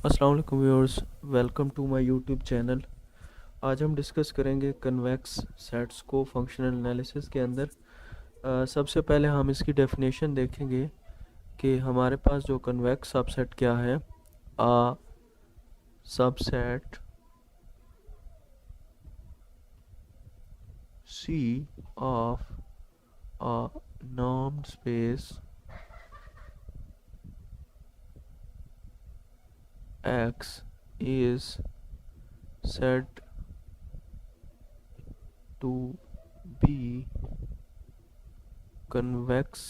अस्सलाम वालेकुम viewers, welcome to my YouTube channel. आज हम डिस्कस करेंगे कन्वेक्स सेट्स को फंक्शनल एनालिसिस के अंदर। सबसे पहले हम इसकी डेफिनेशन देखेंगे कि हमारे पास जो कन्वेक्स सबसेट क्या है। A subset C of a normed space X is said to be convex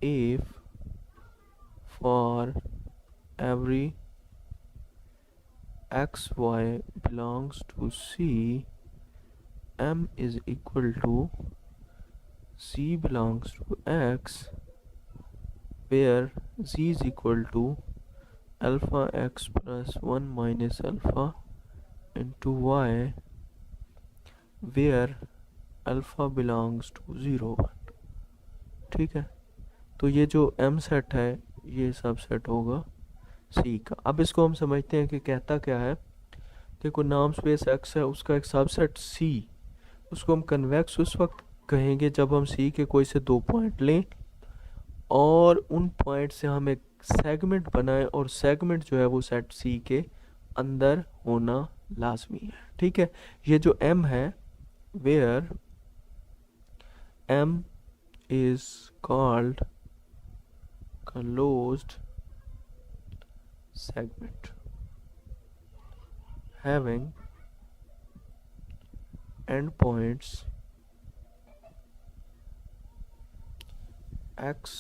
if for every xy belongs to C, M is equal to C belongs to X, where Z is equal to alpha x plus 1 minus alpha into y, where alpha belongs to 0 1। ठीक है, तो ये जो M set है ये सब set होगा C का। अब इसको हम समझते हैं कि कहता क्या है कि कोई नाम स्पेस X है, उसका एक सबसेट C, उसको हम कन्वेक्स उस वक्त कहेंगे जब हम C के कोई से दो पॉइंट लें और उन पॉइंट से हम एक सेगमेंट बनाएं और सेगमेंट जो है वो सेट C के अंदर होना लाजमी है। ठीक है, ये जो M है, where M is called closed segment having endpoints x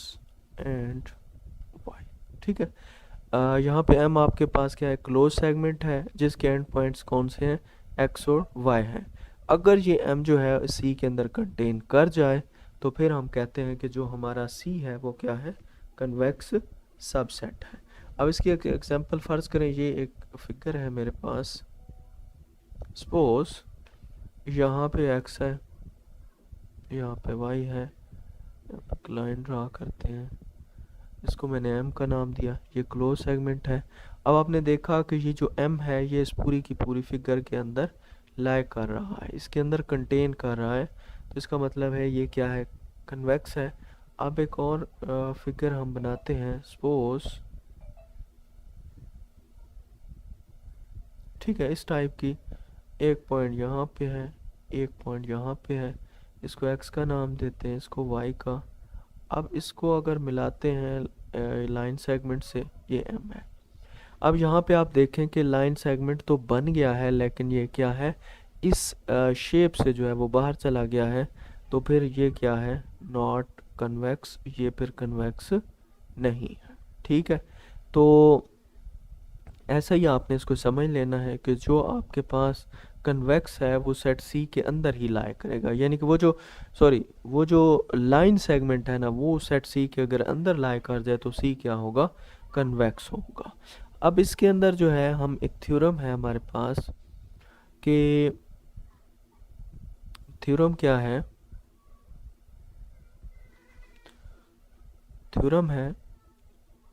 and y। ठीक है, यहाँ पे M आपके पास क्या है, क्लोज सेगमेंट है जिसके एंड पॉइंट्स कौन से हैं, x और y हैं। अगर ये M जो है C के अंदर कंटेन कर जाए तो फिर हम कहते हैं कि जो हमारा C है वो क्या है, कन्वेक्स सबसेट है। अब इसकी एक एग्जांपल फ़र्ज़ करें, ये एक फिगर है मेरे पास। सपोज यहाँ पे x है, यहाँ पे y है, यहाँ पे लाइन ड्रा करते हैं, इसको मैंने M का नाम दिया, ये क्लोज सेगमेंट है। अब आपने देखा कि ये जो M है ये इस पूरी की पूरी फिगर के अंदर लाई कर रहा है, इसके अंदर कंटेन कर रहा है, तो इसका मतलब है ये क्या है, कन्वेक्स है। अब एक और फिगर हम बनाते हैं, सपोज ठीक है, इस टाइप की, एक पॉइंट यहाँ पे है, एक पॉइंट यहाँ पे है, इसको x का नाम देते हैं, इसको y का। अब इसको अगर मिलाते हैं लाइन सेगमेंट से, ये M है। अब यहाँ पे आप देखें कि लाइन सेगमेंट तो बन गया है लेकिन ये क्या है, इस शेप से जो है वो बाहर चला गया है, तो फिर ये क्या है, नॉट कन्वेक्स, ये फिर कन्वेक्स नहीं है। ठीक है, तो ऐसा ही आपने इसको समझ लेना है कि जो आपके पास कन्वेक्स है वो सेट C के अंदर ही लाई करेगा, यानी कि वो जो लाइन सेगमेंट है ना वो सेट C के अगर अंदर लाई कर जाए तो C क्या होगा, कन्वेक्स होगा। अब इसके अंदर जो है हम एक थ्योरम है हमारे पास कि थ्योरम क्या है, थ्योरम है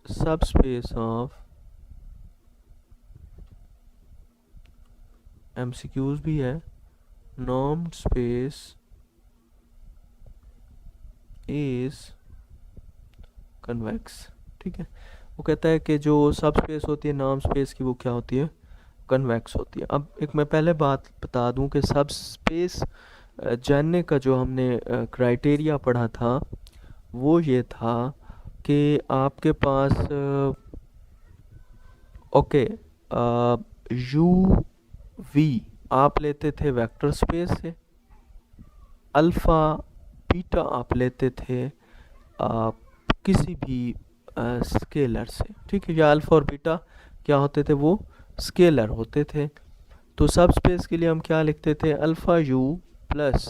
सबस्पेस ऑफ, MCQs भी है, नॉर्म्ड स्पेस इज कन्वेक्स। ठीक है, वो कहता है कि जो सब स्पेस होती है नॉर्म स्पेस की वो क्या होती है, कन्वेक्स होती है। अब एक मैं पहले बात बता दूं कि सब स्पेस जानने का जो हमने क्राइटेरिया पढ़ा था वो ये था कि आपके पास ओके यू वी आप लेते थे वेक्टर स्पेस से, अल्फ़ा बीटा आप लेते थे किसी भी स्केलर से। ठीक है, या अल्फ़ा और बीटा क्या होते थे, वो स्केलर होते थे। तो सब स्पेस के लिए हम क्या लिखते थे, alpha you plus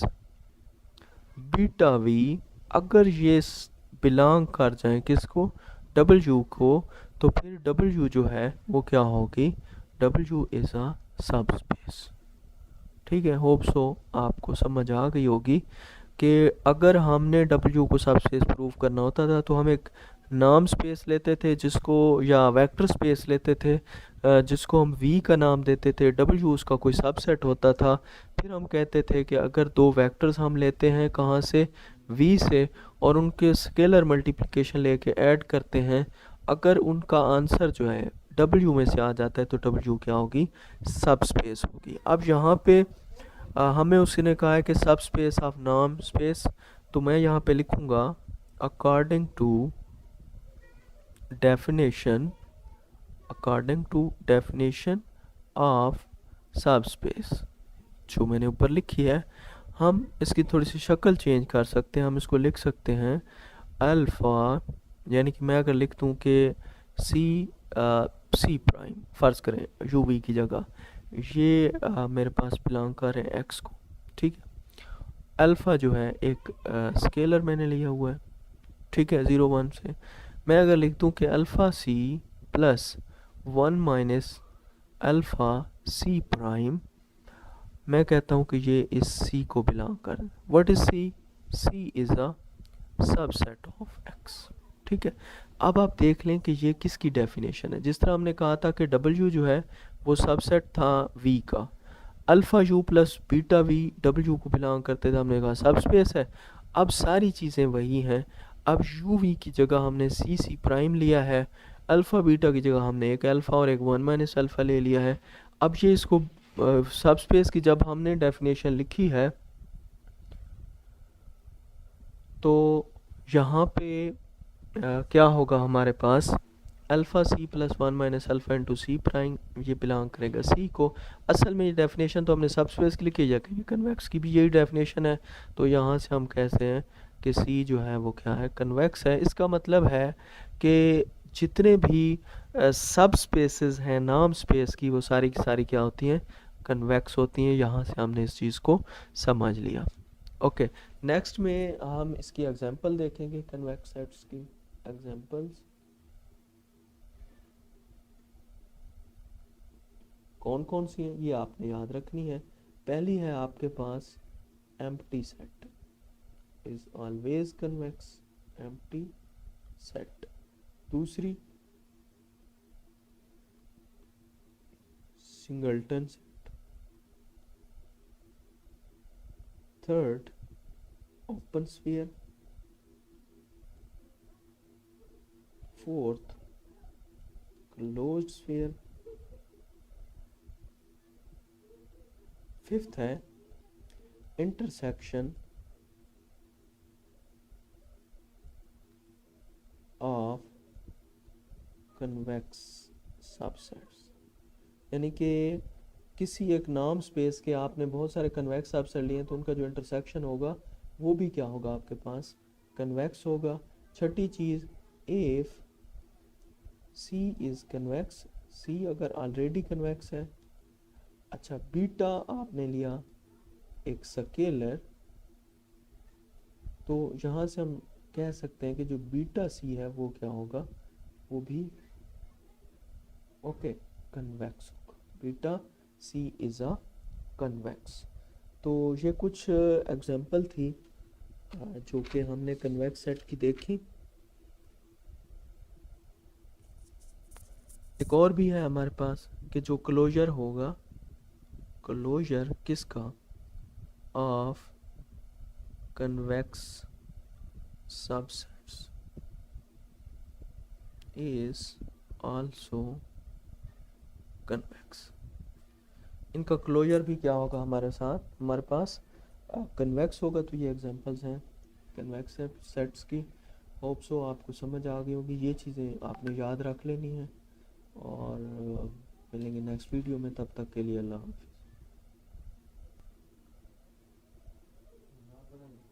beta V, अगर ये बिलोंग कर जाए किसको, डब्ल्यू को, तो फिर डब्ल्यू जो है वो क्या होगी, डब्ल्यू इज़ अ सब स्पेस। ठीक है, होप सो आपको समझ आ गई होगी कि अगर हमने W को सब स्पेस प्रूव करना होता था तो हम एक नाम स्पेस लेते थे जिसको, या वेक्टर स्पेस लेते थे जिसको हम वी का नाम देते थे, डब्ल्यू उसका कोई सबसेट होता था। फिर हम कहते थे कि अगर दो वेक्टर्स हम लेते हैं कहाँ से, वी से, और उनके स्केलर मल्टीप्लिकेशन लेके ऐड करते हैं, अगर उनका आंसर जो है डब्ल्यू में से आ जाता है तो डब्ल्यू क्या होगी, सब स्पेस होगी। अब यहाँ पे हमें उसने कहा है कि सब स्पेस ऑफ नाम स्पेस, तो मैं यहाँ पे लिखूँगा according to definition according to definition of subspace, जो मैंने ऊपर लिखी है। हम इसकी थोड़ी सी शक्ल चेंज कर सकते हैं, हम इसको लिख सकते हैं अल्फ़ा, यानी कि मैं अगर लिख दूँ कि सी प्राइम, फ़र्ज़ करें यू वी की जगह, ये मेरे पास बिलोंग कर रहे हैं एक्स को, ठीक है। अल्फ़ा जो है एक स्केलर मैंने लिया हुआ है, ठीक है, 0 1 से। मैं अगर लिख दूँ कि alpha C plus 1 minus alpha C prime, मैं कहता हूँ कि ये इस सी को बिलोंग कर, what is C, C is a subset of X, ठीक है। अब आप देख लें कि ये किसकी डेफिनेशन है। जिस तरह हमने कहा था कि डब्ल्यू जो है वो सबसेट था वी का, alpha you plus beta V W को बिलोंग करते थे, हमने कहा सब स्पेस है। अब सारी चीज़ें वही हैं। अब यू वी की जगह हमने सी प्राइम लिया है, अल्फ़ा बीटा की जगह हमने एक अल्फ़ा और एक 1 माइनस अल्फ़ा ले लिया है। अब ये इसको सब स्पेस की जब हमने डेफिनेशन लिखी है तो यहाँ पे क्या होगा हमारे पास, alpha C plus 1 minus alpha into C prime, ये बिलोंग करेगा सी को। असल में ये डेफिनेशन तो हमने सब स्पेस की लिखी है, कि कन्वेक्स की भी यही डेफिनेशन है। तो यहाँ से हम कहते हैं कि सी जो है वो क्या है, कन्वेक्स है। इसका मतलब है कि जितने भी सब स्पेसेस हैं नाम स्पेस की, वो सारी की सारी क्या होती हैं, कन्वेक्स होती हैं। यहाँ से हमने इस चीज़ को समझ लिया। ओके, नेक्स्ट में हम इसकी एग्जांपल देखेंगे, कन्वेक्स सेट्स की एग्जांपल्स कौन कौन सी हैं ये आपने याद रखनी है। पहली है आपके पास empty set is always convex, empty set. दूसरी singleton set. Third open sphere. Fourth closed sphere. Fifth है इंटरसेक्शन ऑफ कन्वेक्स सबसेट्स, यानी कि किसी एक नाम स्पेस के आपने बहुत सारे कन्वेक्स सबसेट लिए तो उनका जो इंटरसेक्शन होगा वो भी क्या होगा, आपके पास कन्वेक्स होगा। छठी चीज़, इफ सी इज़ कन्वेक्स, सी अगर ऑलरेडी कन्वेक्स है। अच्छा, बीटा आपने लिया एक स्केलर, तो यहाँ से हम कह सकते हैं कि जो बीटा सी है वो क्या होगा, वो भी ओके कन्वेक्स होगा। Beta C is a convex. तो ये कुछ एग्जांपल थी जो कि हमने कन्वेक्स सेट की देखी। एक और भी है हमारे पास कि जो क्लोजर होगा, क्लोजर किसका, of convex subsets is also convex. इनका क्लोजर भी क्या होगा हमारे साथ, हमारे पास कन्वेक्स होगा। तो ये एग्जांपल्स हैं कन्वेक्स सेट्स की। होप सो आपको समझ आ गई होगी, ये चीज़ें आपने याद रख लेनी है। और मिलेंगे नेक्स्ट वीडियो में, तब तक के लिए अल्लाह हाफ़िज़।